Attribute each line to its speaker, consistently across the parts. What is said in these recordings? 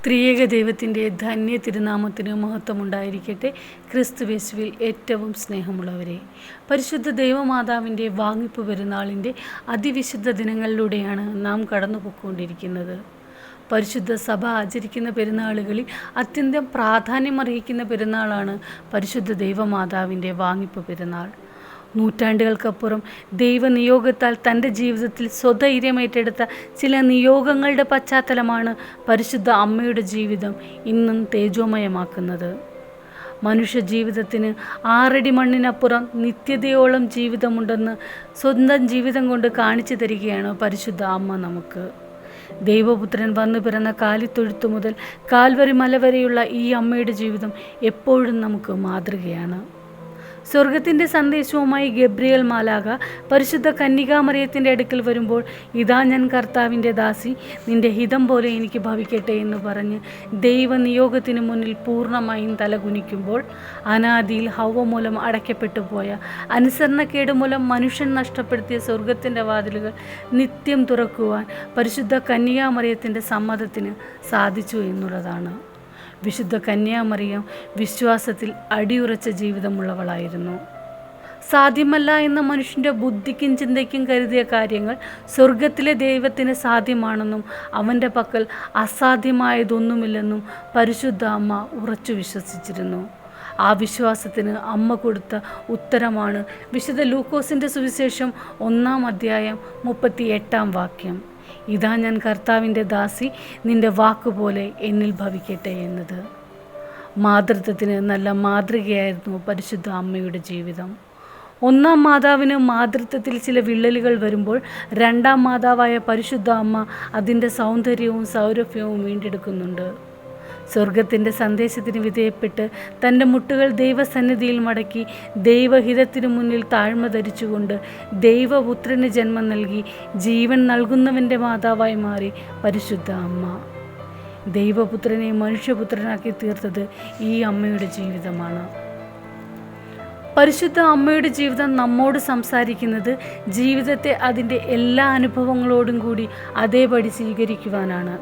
Speaker 1: ത്രിയേക ദൈവത്തിൻ്റെ ധന്യ തിരുനാമത്തിന് മഹത്വമുണ്ടായിരിക്കട്ടെ. ക്രിസ്തുയേശുവിൽ ഏറ്റവും സ്നേഹമുള്ളവരെ, പരിശുദ്ധ ദൈവമാതാവിൻ്റെ വാങ്ങിപ്പ് പെരുന്നാളിൻ്റെ അതിവിശുദ്ധ ദിനങ്ങളിലൂടെയാണ് നാം കടന്നുപോയിക്കൊണ്ടിരിക്കുന്നത്. പരിശുദ്ധ സഭ ആചരിക്കുന്ന പെരുന്നാളുകളിൽ അത്യന്തം പ്രാധാന്യമർഹിക്കുന്ന പെരുന്നാളാണ് പരിശുദ്ധ ദൈവമാതാവിൻ്റെ വാങ്ങിപ്പ് പെരുന്നാൾ. നൂറ്റാണ്ടുകൾക്കപ്പുറം ദൈവനിയോഗത്താൽ തൻ്റെ ജീവിതത്തിൽ സ്വധൈര്യമേറ്റെടുത്ത ചില നിയോഗങ്ങളുടെ പശ്ചാത്തലമാണ് പരിശുദ്ധ അമ്മയുടെ ജീവിതം ഇന്നും തേജോമയമാക്കുന്നത്. മനുഷ്യ ജീവിതത്തിന് 6 അടി മണ്ണിനപ്പുറം നിത്യതയോളം ജീവിതമുണ്ടെന്ന് സ്വന്തം ജീവിതം കൊണ്ട് കാണിച്ചു തരികയാണ് പരിശുദ്ധ അമ്മ നമുക്ക്. ദൈവപുത്രൻ വന്നു പിറന്ന കാലിത്തൊഴുത്തു മുതൽ കാൽവരി മല വരെയുള്ള ഈ അമ്മയുടെ ജീവിതം എപ്പോഴും നമുക്ക് മാതൃകയാണ്. സ്വർഗത്തിൻ്റെ സന്ദേശവുമായി ഗബ്രിയേൽ മാലാഖ പരിശുദ്ധ കന്യകാമറിയത്തിൻ്റെ അടുക്കൽ വരുമ്പോൾ, ഇതാ ഞാൻ കർത്താവിൻ്റെ ദാസി, നിന്റെ ഹിതം പോലെ എനിക്ക് ഭവിക്കട്ടെ എന്ന് പറഞ്ഞ് ദൈവനിയോഗത്തിന് മുന്നിൽ പൂർണ്ണമായും തലകുനിക്കുമ്പോൾ, അനാദിയിൽ ഹവ്വ മൂലം അടയ്ക്കപ്പെട്ടു പോയ അനുസരണക്കേട് മൂലം മനുഷ്യൻ നഷ്ടപ്പെടുത്തിയ സ്വർഗത്തിൻ്റെ വാതിലുകൾ നിത്യം തുറക്കുവാൻ പരിശുദ്ധ കന്യകാമറിയത്തിൻ്റെ സമ്മതത്തിന് സാധിച്ചു എന്നുള്ളതാണ്. വിശുദ്ധ കന്യാമറിയം വിശ്വാസത്തിൽ അടിയുറച്ച ജീവിതമുള്ളവളായിരുന്നു. സാധ്യമല്ല എന്ന മനുഷ്യൻ്റെ ബുദ്ധിക്കും ചിന്തയ്ക്കും കരുതിയ കാര്യങ്ങൾ സ്വർഗത്തിലെ ദൈവത്തിന് സാധ്യമാണെന്നും അവൻ്റെ പക്കൽ അസാധ്യമായതൊന്നുമില്ലെന്നും പരിശുദ്ധ അമ്മ ഉറച്ചു വിശ്വസിച്ചിരുന്നു. ആ വിശ്വാസത്തിന് അമ്മ കൊടുത്ത ഉത്തരമാണ് വിശുദ്ധ ലൂക്കോസിൻ്റെ സുവിശേഷം 1-ാം അധ്യായം 38-ാം വാക്യം, ഇതാ ഞാൻ കർത്താവിൻ്റെ ദാസി, നിന്റെ വാക്കുപോലെ എന്നിൽ ഭവിക്കട്ടെ എന്നത്. മാതൃത്വത്തിന് നല്ല മാതൃകയായിരുന്നു പരിശുദ്ധ അമ്മയുടെ ജീവിതം. 1-ാം മാതാവിന് മാതൃത്വത്തിൽ ചില വിള്ളലുകൾ വരുമ്പോൾ 2-ാം മാതാവായ പരിശുദ്ധ അമ്മ അതിൻ്റെ സൗന്ദര്യവും സൗരഭ്യവും വീണ്ടെടുക്കുന്നുണ്ട്. സ്വർഗത്തിൻ്റെ സന്ദേശത്തിന് വിധേയപ്പെട്ട് തൻ്റെ മുട്ടുകൾ ദൈവസന്നിധിയിൽ മടക്കി ദൈവഹിതത്തിനു മുന്നിൽ താഴ്മ ധരിച്ചുകൊണ്ട് ദൈവപുത്രന് ജന്മം നൽകി ജീവൻ നൽകുന്നവൻ്റെ മാതാവായി മാറി പരിശുദ്ധ അമ്മ. ദൈവപുത്രനെ മനുഷ്യപുത്രനാക്കി തീർത്തത് ഈ അമ്മയുടെ ജീവിതമാണ്. പരിശുദ്ധ അമ്മയുടെ ജീവിതം നമ്മോട് സംസാരിക്കുന്നത് ജീവിതത്തെ അതിൻ്റെ എല്ലാ അനുഭവങ്ങളോടും കൂടി അതേപടി സ്വീകരിക്കുവാനാണ്.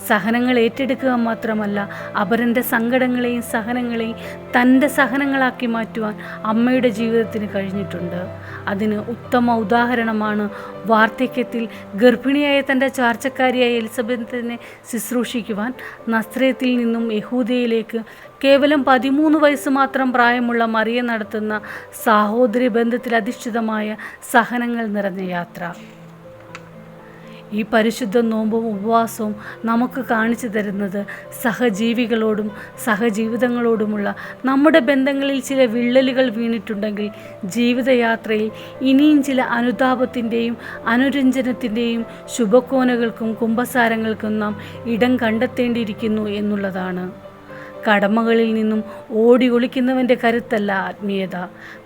Speaker 1: സഹനങ്ങൾ ഏറ്റെടുക്കുക മാത്രമല്ല, അപരൻ്റെ സങ്കടങ്ങളെയും സഹനങ്ങളെയും തൻ്റെ സഹനങ്ങളാക്കി മാറ്റുവാൻ അമ്മയുടെ ജീവിതത്തിന് കഴിഞ്ഞിട്ടുണ്ട്. അതിന് ഉത്തമ ഉദാഹരണമാണ് വാർദ്ധക്യത്തിൽ ഗർഭിണിയായ തൻ്റെ ചാർച്ചക്കാരിയായ എലിസബത്തിനെ ശുശ്രൂഷിക്കുവാൻ നസ്രയത്തിൽ നിന്നും യഹൂദയിലേക്ക് കേവലം 13 വയസ്സ് മാത്രം പ്രായമുള്ള മറിയ നടത്തുന്ന സഹോദരി ബന്ധത്തിൽ അധിഷ്ഠിതമായ സഹനങ്ങൾ നിറഞ്ഞ യാത്ര. ഈ പരിശുദ്ധ നോമ്പും ഉപവാസവും നമുക്ക് കാണിച്ചു തരുന്നത് സഹജീവികളോടും സഹജീവിതങ്ങളോടുമുള്ള നമ്മുടെ ബന്ധങ്ങളിൽ ചില വിള്ളലുകൾ വീണിട്ടുണ്ടെങ്കിൽ ജീവിതയാത്രയിൽ ഇനിയും ചില അനുതാപത്തിൻ്റെയും അനുരഞ്ജനത്തിൻ്റെയും ശുഭകോനകൾക്കും കുമ്പസാരങ്ങൾക്കും നാം ഇടം കണ്ടെത്തേണ്ടിയിരിക്കുന്നു എന്നുള്ളതാണ്. കടമകളിൽ നിന്നും ഓടി ഒളിക്കുന്നവൻ്റെ കരുത്തല്ല ആത്മീയത,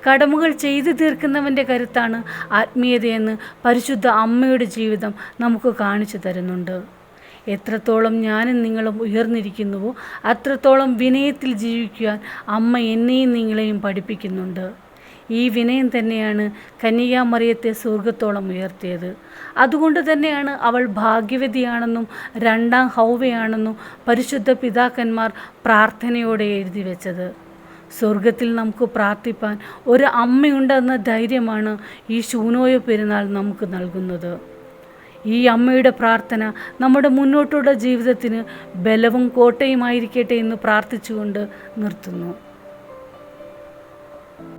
Speaker 1: കടമകൾ ചെയ്തു തീർക്കുന്നവൻ്റെ കരുത്താണ് ആത്മീയതയെന്ന് പരിശുദ്ധ അമ്മയുടെ ജീവിതം നമുക്ക് കാണിച്ചു തരുന്നുണ്ട്. എത്രത്തോളം ഞാനും നിങ്ങളും ഉയർന്നിരിക്കുന്നുവോ അത്രത്തോളം വിനയത്തിൽ ജീവിക്കുവാൻ അമ്മ എന്നെയും നിങ്ങളെയും പഠിപ്പിക്കുന്നുണ്ട്. ഈ വിനയം തന്നെയാണ് കന്യകാമറിയത്തെ സ്വർഗത്തോളം ഉയർത്തിയത്. അതുകൊണ്ട് തന്നെയാണ് അവൾ ഭാഗ്യവതിയാണെന്നും 2-ാം ഹൗവയാണെന്നും പരിശുദ്ധ പിതാക്കന്മാർ പ്രാർത്ഥനയോടെ എഴുതി വെച്ചത്. സ്വർഗത്തിൽ നമുക്ക് പ്രാർത്ഥിപ്പാൻ ഒരു അമ്മയുണ്ടെന്ന ധൈര്യമാണ് ഈ ശൂനോയ പെരുന്നാൾ നമുക്ക് നൽകുന്നത്. ഈ അമ്മയുടെ പ്രാർത്ഥന നമ്മുടെ മുന്നോട്ടുള്ള ജീവിതത്തിന് ബലവും കോട്ടയുമായിരിക്കട്ടെ എന്ന് പ്രാർത്ഥിച്ചുകൊണ്ട് നിർത്തുന്നു.